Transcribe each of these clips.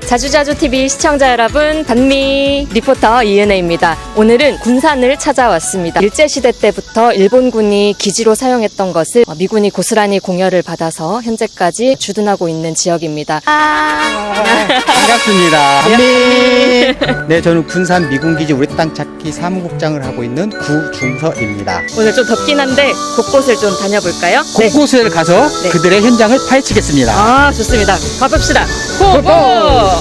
자주자주TV 시청자 여러분, 단미 리포터 이은혜입니다. 오늘은 군산을 찾아왔습니다. 일제시대 때부터 일본군이 기지로 사용했던 것을 미군이 고스란히 공여를 받아서 현재까지 주둔하고 있는 지역입니다. 반갑습니다. 단미. 네, 저는 군산 미군기지 우리 땅 찾기 사무국장을 하고 있는 구중서입니다. 오늘 좀 덥긴 한데 곳곳을 좀 다녀볼까요? 곳곳을 가서 네. 그들의 현장을 파헤치겠습니다. 아, 좋습니다. 가봅시다. 고고!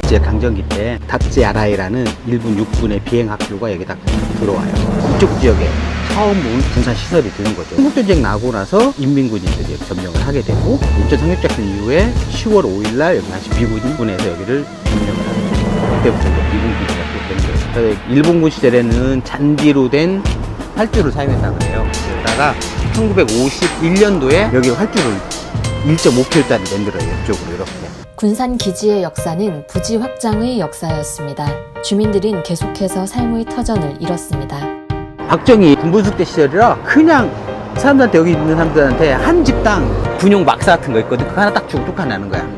이제 강점기 때 닥지아라이라는 일본 육군의 비행학교가 여기다 들어와요. 이쪽 지역에 처음 온 군산 시설이 되는 거죠. 한국전쟁 나고 나서 인민군인들이 점령을 하게 되고 인천 상륙작전 이후에 10월 5일날 여기 다시 미군에서 여기를 점령을 하게 돼요. 그때부터 이제 미군기지가 또 된 거예요. 그래서 일본군 시절에는 잔디로 된 활주를 사용했다고 해요. 그러다가 1951년도에 여기 활주를 1.5km짜리 만들어요. 이쪽으로 이렇게. 군산 기지의 역사는 부지 확장의 역사였습니다. 주민들은 계속해서 삶의 터전을 잃었습니다. 박정희 군부숙대 시절이라 그냥 사람들한테 여기 있는 사람들한테 한 집당 군용 막사 같은 거 있거든. 그거 하나 딱 주고 뚝 하나 나는 거야.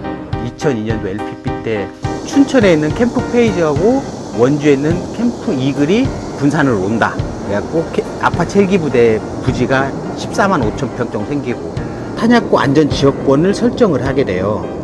2002년도 LPP 때 춘천에 있는 캠프 페이지하고 원주에 있는 캠프 이글이 군산을 온다. 그래갖고 아파트 헬기 부대 부지가 14만 5천 평 정도 생기고 탄약고 안전지역권을 설정을 하게 돼요.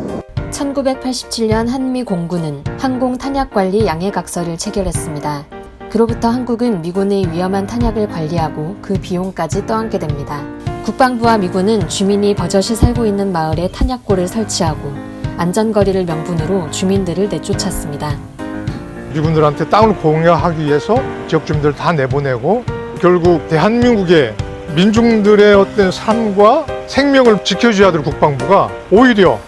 1987년 한미 공군은 항공 탄약 관리 양해각서를 체결했습니다. 그로부터 한국은 미군의 위험한 탄약을 관리하고 그 비용까지 떠안게 됩니다. 국방부와 미군은 주민이 버젓이 살고 있는 마을에 탄약고를 설치하고 안전거리를 명분으로 주민들을 내쫓았습니다. 미군들한테 땅을 공여하기 위해서 지역 주민들을 다 내보내고 결국 대한민국의 민중들의 어떤 삶과 생명을 지켜줘야 될 국방부가 오히려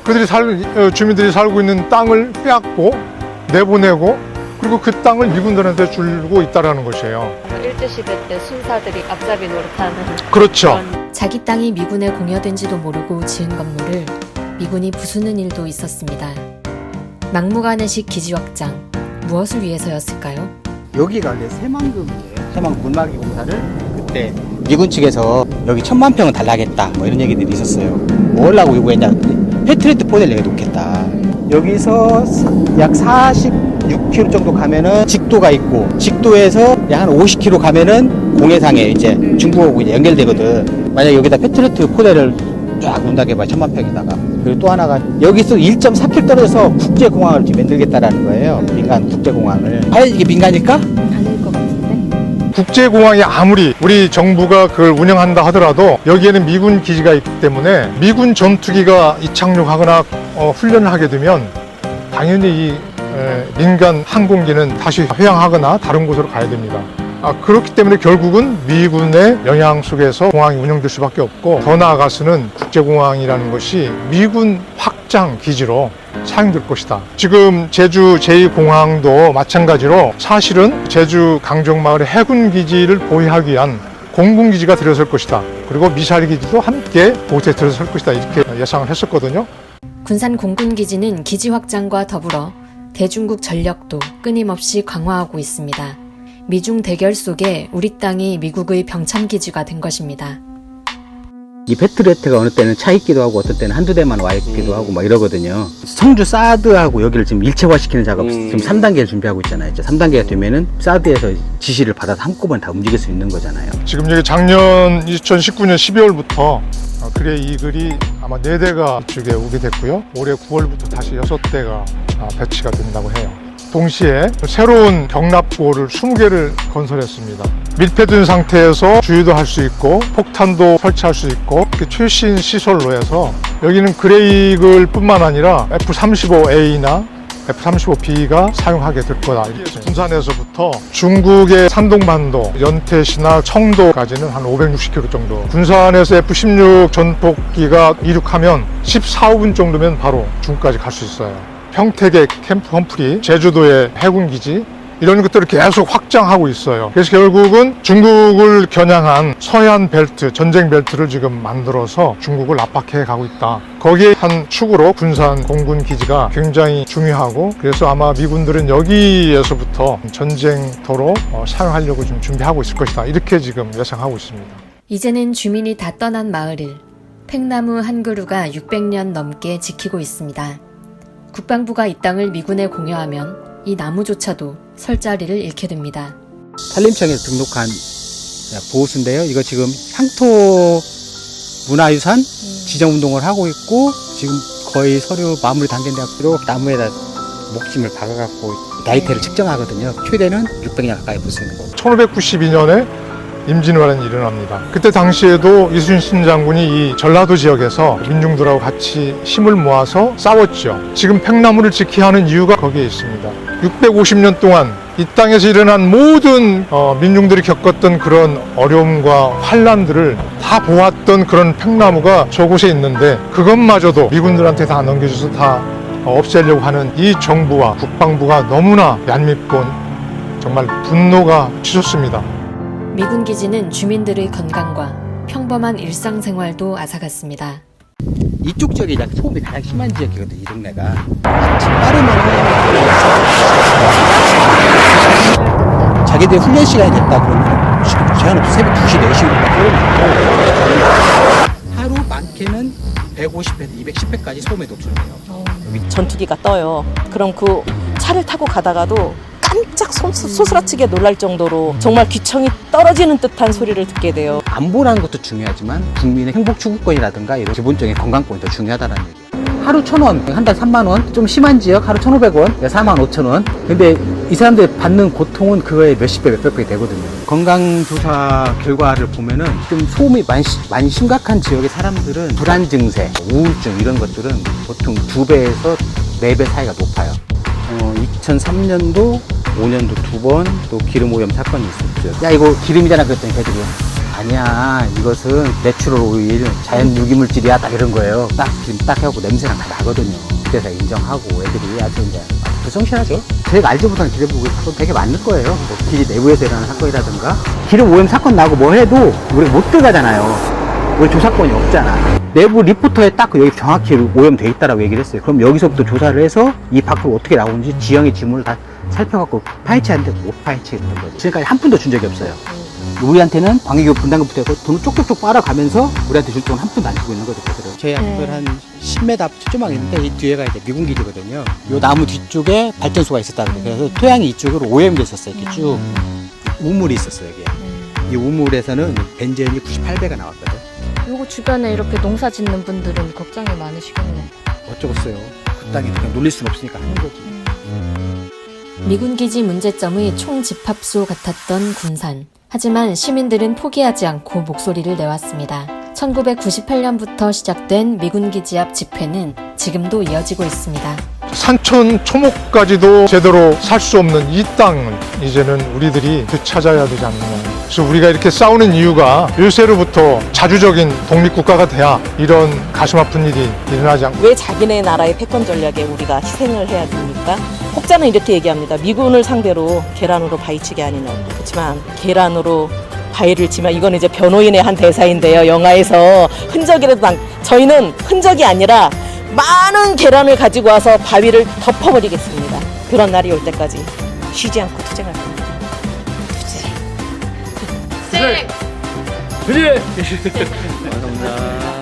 주민들이 살고 있는 땅을 빼앗고 내보내고 그리고 그 땅을 미군들한테 주고 있다는 것이에요. 일제시대 때 순사들이 앞잡이 노릇하는 그렇죠. 자기 땅이 미군에 공여된지도 모르고 지은 건물을 미군이 부수는 일도 있었습니다. 막무가내식 기지 확장, 무엇을 위해서였을까요? 여기가 이제 새만금이에요. 새만금 군마기 공사를 그때 미군 측에서 여기 1000만 평은 달라겠다 뭐 이런 얘기들이 있었어요. 뭐 하려고 요구했냐 패트리트 포대를 여기 놓겠다. 여기서 약 46km 정도 가면은 직도가 있고 직도에서 약 한 50km 가면은 공해상에 이제 중국하고 이제 연결되거든. 만약 여기다 패트리트 포대를 쫙 놓는다고 해봐 1000만 평에다가. 그리고 또 하나가 여기서 1.4km 떨어져서 국제공항을 지금 만들겠다라는 거예요. 민간 국제공항을. 과연 이게 민간일까? 아닐 것 같은데? 국제공항이 아무리 우리 정부가 그걸 운영한다 하더라도 여기에는 미군 기지가 있기 때문에 미군 전투기가 이착륙하거나 훈련을 하게 되면 당연히 이 민간 항공기는 다시 회항하거나 다른 곳으로 가야 됩니다. 그렇기 때문에 결국은 미군의 영향 속에서 공항이 운영될 수밖에 없고 더 나아가서는 국제공항이라는 것이 미군 확장 기지로 사용될 것이다. 지금 제주 제2공항도 마찬가지로 사실은 제주 강정마을의 해군기지를 보유하기 위한 공군기지가 들어설 것이다. 그리고 미사일 기지도 함께 보트에 들어설 것이다. 이렇게 예상을 했었거든요. 군산 공군기지는 기지 확장과 더불어 대중국 전력도 끊임없이 강화하고 있습니다. 미중 대결 속에 우리 땅이 미국의 병참기지가 된 것입니다. 이 패트리어트가 어느 때는 차 있기도 하고 어떤 때는 한두 대만 와 있기도 하고 막 이러거든요. 성주 사드하고 여기를 지금 일체화시키는 작업 지금 3단계를 준비하고 있잖아요. 이제 3단계가 되면은 사드에서 지시를 받아서 한꺼번에 다 움직일 수 있는 거잖아요. 지금 여기 작년 2019년 12월부터 그레이 이글이 아마 4대가 이쪽에 오게 됐고요. 올해 9월부터 다시 6대가 배치가 된다고 해요. 동시에 새로운 경납고를 20개를 건설했습니다. 밀폐된 상태에서 주유도 할 수 있고 폭탄도 설치할 수 있고 최신 시설로 해서 여기는 그레이글 뿐만 아니라 F-35A나 F-35B가 사용하게 될 거다. 군산에서부터 중국의 산동반도, 연태시나 청도까지는 한 560km 정도. 군산에서 F-16 전폭기가 이륙하면 14, 15분 정도면 바로 중국까지 갈 수 있어요. 평택의 캠프 험프리, 제주도의 해군기지 이런 것들을 계속 확장하고 있어요. 그래서 결국은 중국을 겨냥한 서해안 벨트, 전쟁 벨트를 지금 만들어서 중국을 압박해 가고 있다. 거기에 한 축으로 군산 공군기지가 굉장히 중요하고 그래서 아마 미군들은 여기에서부터 전쟁터로 사용하려고 좀 준비하고 있을 것이다. 이렇게 지금 예상하고 있습니다. 이제는 주민이 다 떠난 마을을 팽나무 한 그루가 600년 넘게 지키고 있습니다. 국방부가 이 땅을 미군에 공여하면 이 나무조차도 설 자리를 잃게 됩니다. 산림청에서 등록한 보호수인데요. 이거 지금 향토 문화유산 지정운동을 하고 있고 지금 거의 서류 마무리 단계인데로 나무에다 목심을 박아갖고 나이테를 측정하거든요. 최대는 600년 가까이 볼 수 있는 거고. 1592년에 임진왜란이 일어납니다. 그때 당시에도 이순신 장군이 이 전라도 지역에서 민중들하고 같이 힘을 모아서 싸웠죠. 지금 팽나무를 지켜야 하는 이유가 거기에 있습니다. 650년 동안 이 땅에서 일어난 모든 민중들이 겪었던 그런 어려움과 환란들을 다 보았던 그런 팽나무가 저곳에 있는데 그것마저도 미군들한테 다 넘겨줘서 다 없애려고 하는 이 정부와 국방부가 너무나 얄밉고 정말 분노가 치솟습니다. 미군 기지는 주민들의 건강과 평범한 일상생활도 앗아갔습니다. 이쪽 지역이 약 소음이 가장 심한 지역이거든요. 이 동네가. 아침 빠르면 자기들 훈련 시간이 됐다 그러면 지금 제한 없이 새벽 2시, 4시로 막 하루 많게는 150회에서 210회까지 소음에 노출돼요. 전투기가 떠요. 그럼 그 차를 타고 가다가도 깜짝 소스라치게 놀랄 정도로 정말 귀청이 떨어지는 듯한 소리를 듣게 돼요. 안보라는 것도 중요하지만 국민의 행복 추구권이라든가 이런 기본적인 건강권이 더 중요하다는 얘기예요. 하루 1,000원, 한 달 3만 원, 좀 심한 지역 하루 1,500원, 45,000원. 근데 이 사람들 받는 고통은 그거에 몇십 배, 몇백 배 되거든요. 건강조사 결과를 보면은 좀 소음이 많이 심각한 지역의 사람들은 불안 증세, 우울증 이런 것들은 보통 2배에서 4배 사이가 높아요. 2003년도, 5년도 2번 또 기름 오염 사건이 있었죠. 야 이거 기름이잖아 그랬더니 걔들이 아니야 이것은 내추럴 오일 자연 유기물질이야 딱 이런 거예요. 딱 기름 딱 해갖고 냄새랑 다 나거든요. 그때서 인정하고 애들이 아주 이제 불성실하죠. 제가 알지 못하는 기름 오염 사건 되게 많을 거예요. 뭐 기지 내부에서 일어나는 사건이라든가 기름 오염 사건 나고 뭐 해도 우리가 못 들어가잖아요. 우리 조사권이 없잖아. 내부 리포터에 딱 여기 정확히 오염돼 있다라고 얘기를 했어요. 그럼 여기서부터 조사를 해서 이 밖으로 어떻게 나오는지 지형의 지문을 다 살펴갖고 파헤치는데 못 파헤치겠던 거죠. 지금까지 한 푼도 준 적이 없어요. 우리한테는 광해교육 분담금부터 해서 돈을 쪽쪽쪽 빨아가면서 우리한테 줄 돈은 한 푼도 안 주고 있는 거죠. 저희 학교를 한 10m 앞 조그맣게 있는데 이 뒤에가 이제 미군 기지거든요. 요 나무 뒤쪽에 발전소가 있었다 그래요. 그래서 토양이 이쪽으로 오염돼 있었어요. 이렇게 쭉 우물이 있었어요. 여기에. 이 우물에서는 벤젠이 98배가 나왔거든. 요거 주변에 이렇게 농사 짓는 분들은 걱정이 많으시겠네. 어쩌겠어요. 그 땅에 그냥 놀릴 수는 없으니까 하는 거지. 미군 기지 문제점의 총집합소 같았던 군산. 하지만 시민들은 포기하지 않고 목소리를 내왔습니다. 1998년부터 시작된 미군 기지 앞 집회는 지금도 이어지고 있습니다. 산천 초목까지도 제대로 살 수 없는 이 땅을 이제는 우리들이 되찾아야 되지 않느냐. 그래서 우리가 이렇게 싸우는 이유가 일세로부터 자주적인 독립국가가 돼야 이런 가슴 아픈 일이 일어나지 않고. 왜 자기네 나라의 패권 전략에 우리가 희생을 해야 됩니까? 혹자는 이렇게 얘기합니다. 미군을 상대로 계란으로 바위치기 아니냐. 그렇지만 계란으로 바위를 치면 이건 이제 변호인의 한 대사인데요. 영화에서 흔적이라도 저희는 흔적이 아니라 많은 계란을 가지고 와서 바위를 덮어버리겠습니다. 그런 날이 올 때까지 쉬지 않고 투쟁할 겁니다. 투쟁. 그래. 감사합니다.